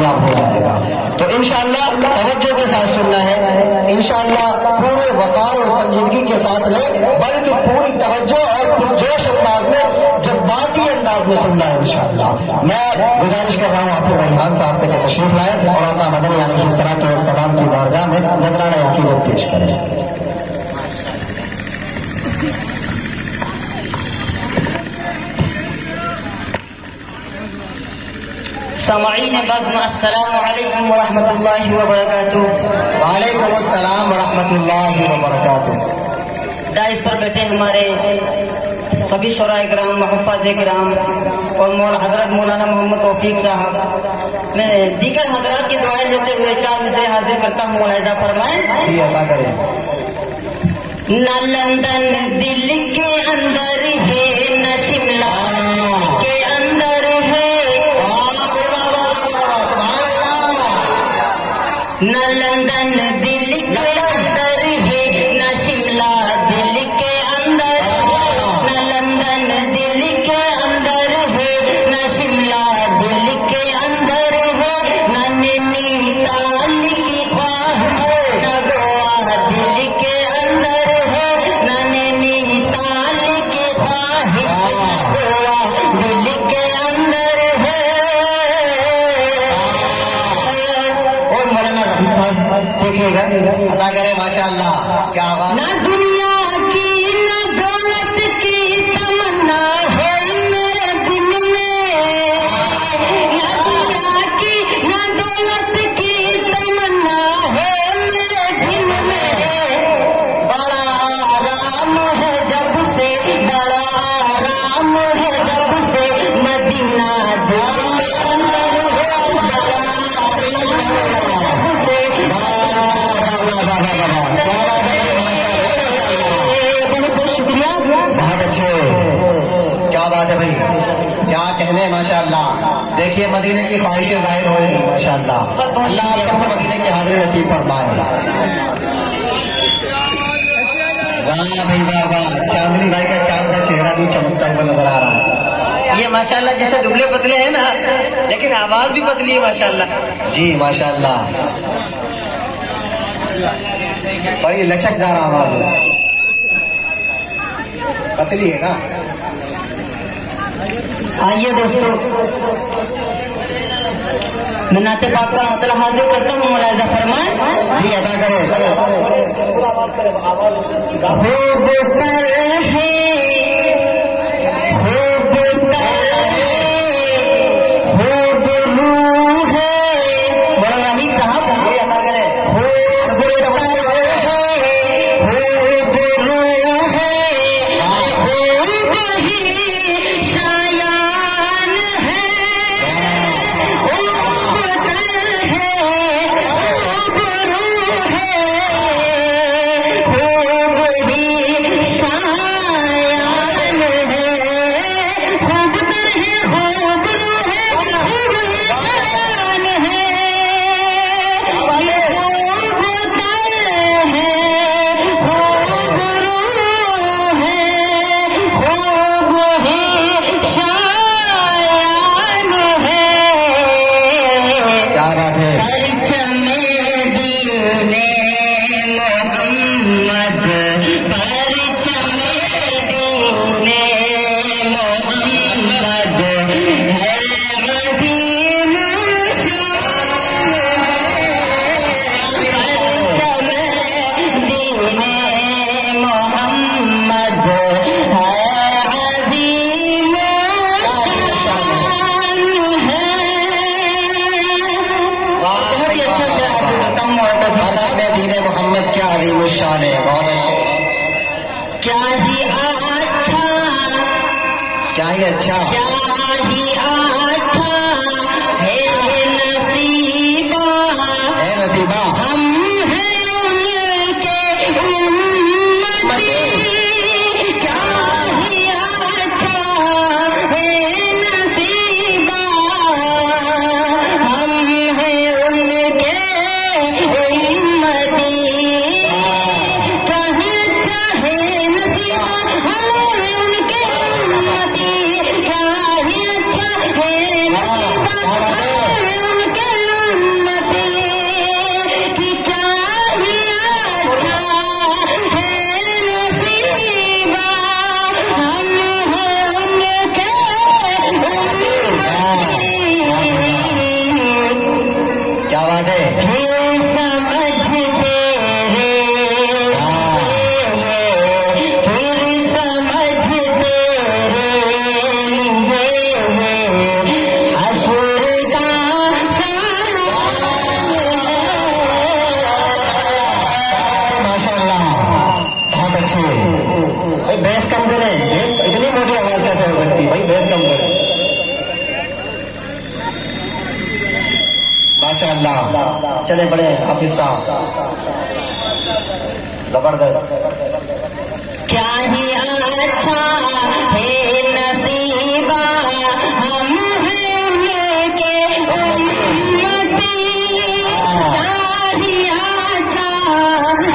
कामयाब हो जाएगा। तो इंशाअल्लाह तवज्जो के साथ सुनना है, इंशाअल्लाह पूरे वकार और संजीदगी के साथ नहीं बल्कि पूरी तवज्जो और पुरजोश अंदाज में, जज्बाती अंदाज में सुनना है इंशाअल्लाह। मैं गुजारिश कर रहा हूँ आपके रहीहान साहब से कि तशरीफ लाए और आका मदनी अलैहिस्सलाम की बारगाह में नजराना अकीदत पेश करें। समाईन बज़्म अस्सलामु अलैकुम व रहमतुल्लाहि व बरकातुहू। वालेकुम अस्सलाम व रहमतुल्लाहि व बरकातुहू। दाइस पर बैठे हमारे सभी शुराए किराम, मुहफ़्फ़ज़े किराम और हज़रत मौलाना मोहम्मद तौफीक साहब, मैं दीगर हज़रात की दुआएं लेते हुए चार मिसरे हाजिर करता हूँ। मुलाहिज़ा फरमाएं। जी अता करें। न लंदन दिल के अंदर है, न शिमला के अंदर है, न लंदन दिल के अंदर है, न शिमला दिल के अंदर, न लंदन दिल के अंदर है, न शिमला दिल के अंदर है, न नैनीताल की ख्वाहिश, न गोवा दिल के अंदर है, न नैनीताल की ख्वाहिश, न गोवा दिल के अंदर है। और मौलाना देखिएगा अता करें माशाअल्लाह, क्या आवाज। ना दुनिया की ना दौलत की तमन्ना है मेरे दिल में, ना दुनिया की ना दौलत की तमन्ना है मेरे दिल में। बड़ा आराम है जब से, बड़ा आराम है जब से मदीना दिल के अंदर है, बड़ा आराम है जब से। बहुत अच्छे, क्या बात है भाई, क्या कहने माशाअल्लाह। देखिए मदीने की ख्वाहिशें जाहिर हो रही माशाअल्लाह। अल्लाह आप सबको मदीने की हाजिरी नसीब फरमाए। वाह भाई वाह वाह, चांदनी भाई का चांद सा चेहरा भी चमकता हुआ नजर आ रहा है। ये माशाल्लाह जैसे दुबले पतले हैं ना, लेकिन आवाज भी पतली है माशाल्लाह। जी माशाअल्लाह, बड़ी लचकदार आवाज है, पतली है ना। आइए दोस्तों, मैं नाते पाक का मतलब हाजिर करता हूँ। मुलाहिज़ा फरमाएं। जी अदा करें। खूब तर है, खूब तर है, खूब रूह है। बड़ा रमीक साहब ये अदा करें। खूब तर है, खूब रूह है, खूब ही शायान है, खूब तर है, खूब रूह है, खूब ही शायान है, खूब तर है, खूब रूह है, खूब ही शायान है। ये खूब तर है, खूब रूह है, खूब ही शायान है। क्या बात है। परचमे दीने मोहम्मद, परचमे दीने मोहम्मद है अज़ीम शान है। परचमे दीने मोहम्मद है अज़ीम शान है। बहुत ही अच्छा से आपको बताऊं परचमे दीने मोहम्मद क्या अज़ीम शान है। बहुत अच्छे, क्या ही अच्छा, क्या ही अच्छा। क्या ही अच्छा है नसीबा, है नसीबा, हम हैं उनके उम्मती। क्या ही अच्छा है नसीबा, हम हैं उनके उम्मती। क्या अच्छा है नसीबा, हम हैं उनके उम्मती। क्या ही अच्छा है बड़े बड़े हाफिज साहब, जबरदस्त। क्या ही अच्छा है नसीबा हम हैं उनके उम्मती, क्या ही अच्छा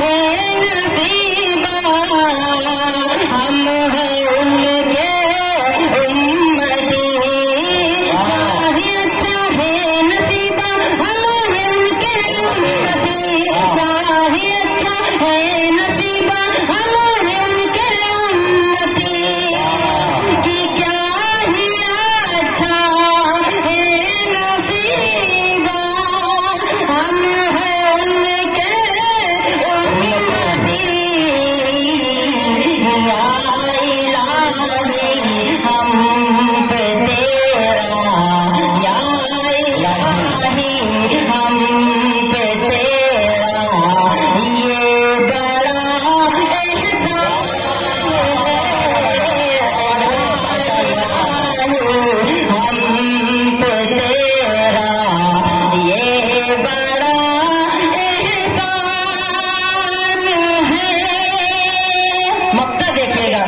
है नसीबा हम हैं उनके उम्मती, क्या ही अच्छा है नसीबा हम हैं उनके उम्मती, क्या ही अच्छा है नसीबा हम हैं उनके उम्मती, कि क्या ही अच्छा है नसीबा हम हैं उनके उम्मती, या इलाही हम पे तेरा, या इलाही हम पे तेरा ये बड़ा एहसान है, हम पे तेरा ये बड़ा एहसान है। मक्का देखिएगा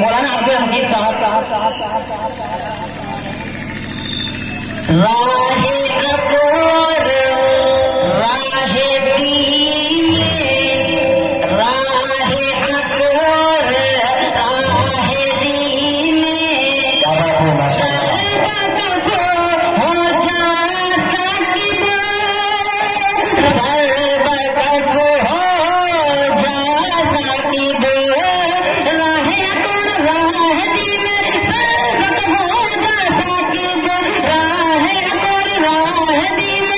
मौलाना अब्दुल हमीद साहब, राहे अकबर राहे दीन, राहे अकबर राहे दीन, सर्वत हो जाता किब, सर्वत हो जाता किब, राहे अकबर राहे दीन, सर्वत हो जाता किब, राहे अकबर राहे दीन,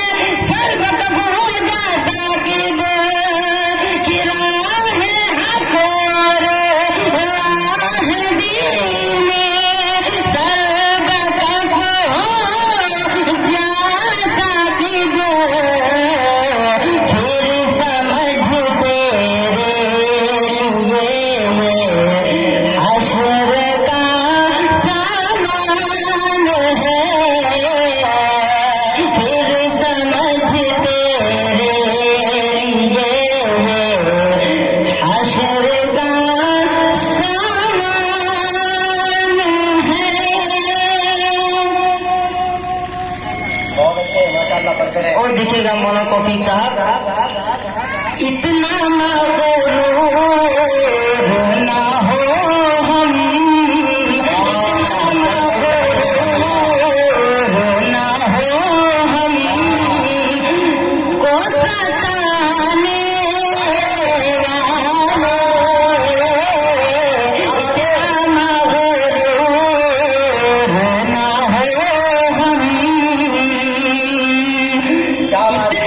सर्वत हो जाता किब, कि राहे अकबर राहे दीन, सर्वत हो जाता किब, फिर समझ तेरे लिए हश्र का सामान है, फिर समझ तेरे लिए हश्र का सामान है। बहुत अच्छे, माशाअल्लाह, पढ़ते रहे। और देखिएगा मौलाना तौफीक साहब, इतना मगरूर ना हो हम, इतना मगरूर ना हो हम, को सताने वाले, इतना मगरूर ना हो हम, क्या बात है।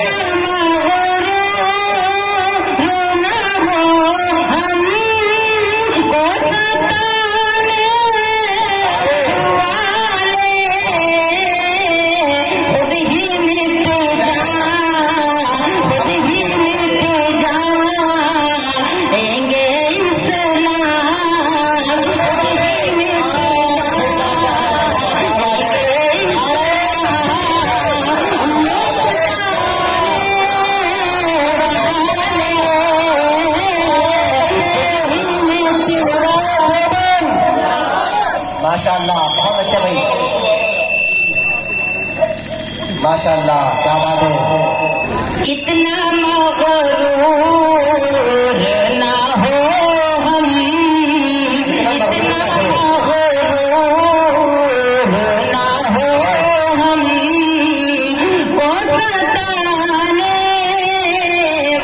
माशाअल्लाह, बहुत अच्छे भाई, माशाअल्लाह, क्या बात है। कितना मगरूर ना हो हम, इतना मगरूर ना हो हम, को सताने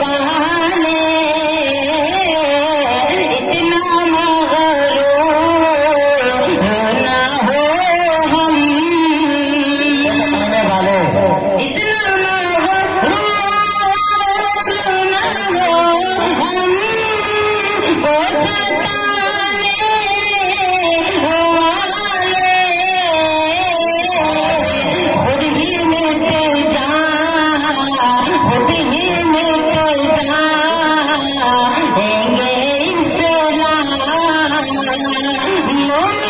वाले, इतना मगरूर ना हो हम, बताने वाले इतना मगरूर ना हो हम, को सताने वाले, खुद ही मिट जा, खुद ही मिट जाएंगे इस्लाम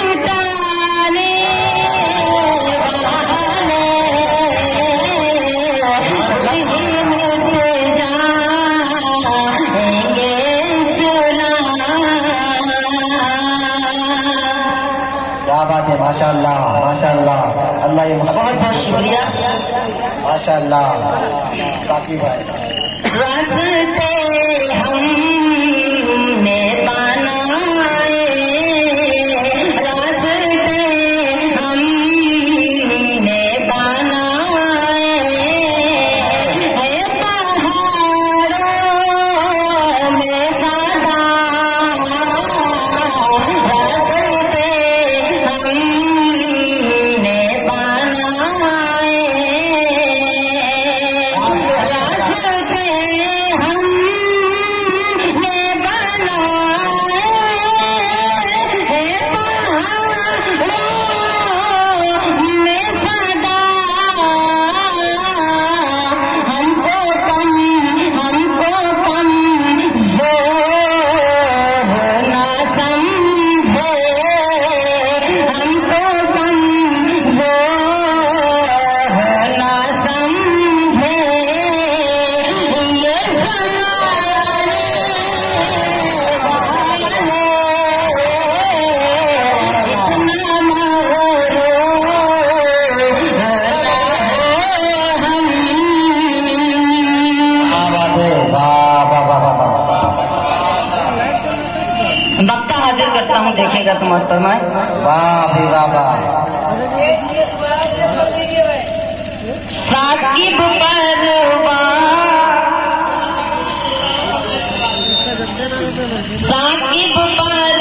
लुटाने वाले, खुद ही मिट बात है, माशाअल्लाह माशाअल्लाह। अल्लाह ये बहुत बहुत शुक्रिया। माशाअल्लाह। बाकी भाई रास्ते हमने बनाए, रास्ते हमने बनाए, पहाड़ों में सदा रास्ते हमने बनाए, रास्ते हमने बनाए, पहाड़ों में सदा हमको कम जोर ना समझे, हमको कम जोर ना समझे, ये ज़माने इतना मगरूर हम। क्या बात है, वाह वाह वाह वाह वाह। वक्ता हाजिर करता हूँ, देखेगा तो मत फरमाए। वाह भी वाह वाह। साकिब परवान, साकिब परवान